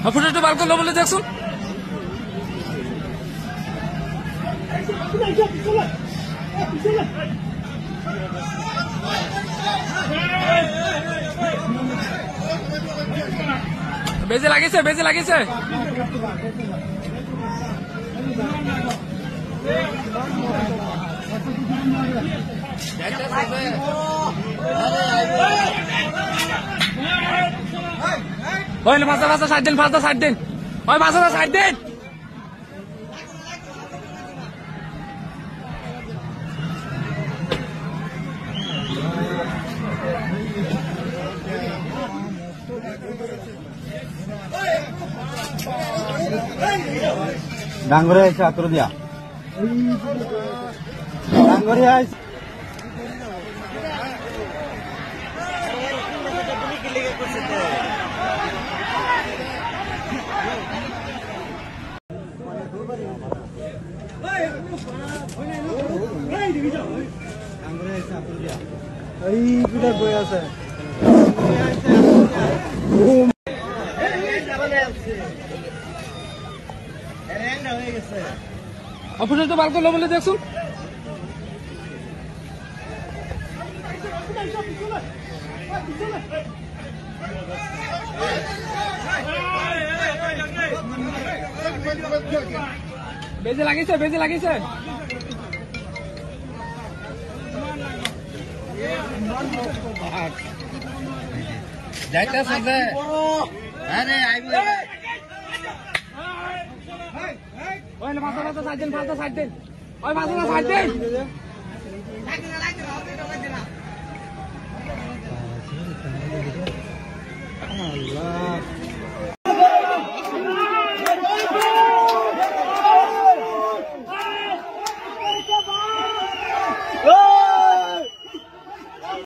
ফুটেজটা বার করলো বলে দেখছো বেজে লাগিয়েছে বেজে লাগিয়েছে ওই ফাঁসা ফাঁসা সাইড দিন ফাঁসা সাইড দিন ওই ফাঁসা সাইড দিন ডাঙ্গরে আছে আতর দিয়া ডাঙ্গরে আছে এই পিটার বই আছে ফুটেজটা বার করলো বলে দেখছো বেজে লাগিয়েছে বেজে লাগিয়েছে যাইতেছে আরে আইবো ওই ফাঁসা ফাঁসা সাইড দিন ফাঁসা সাইড দিন ওই ফাঁসা সাইড দিন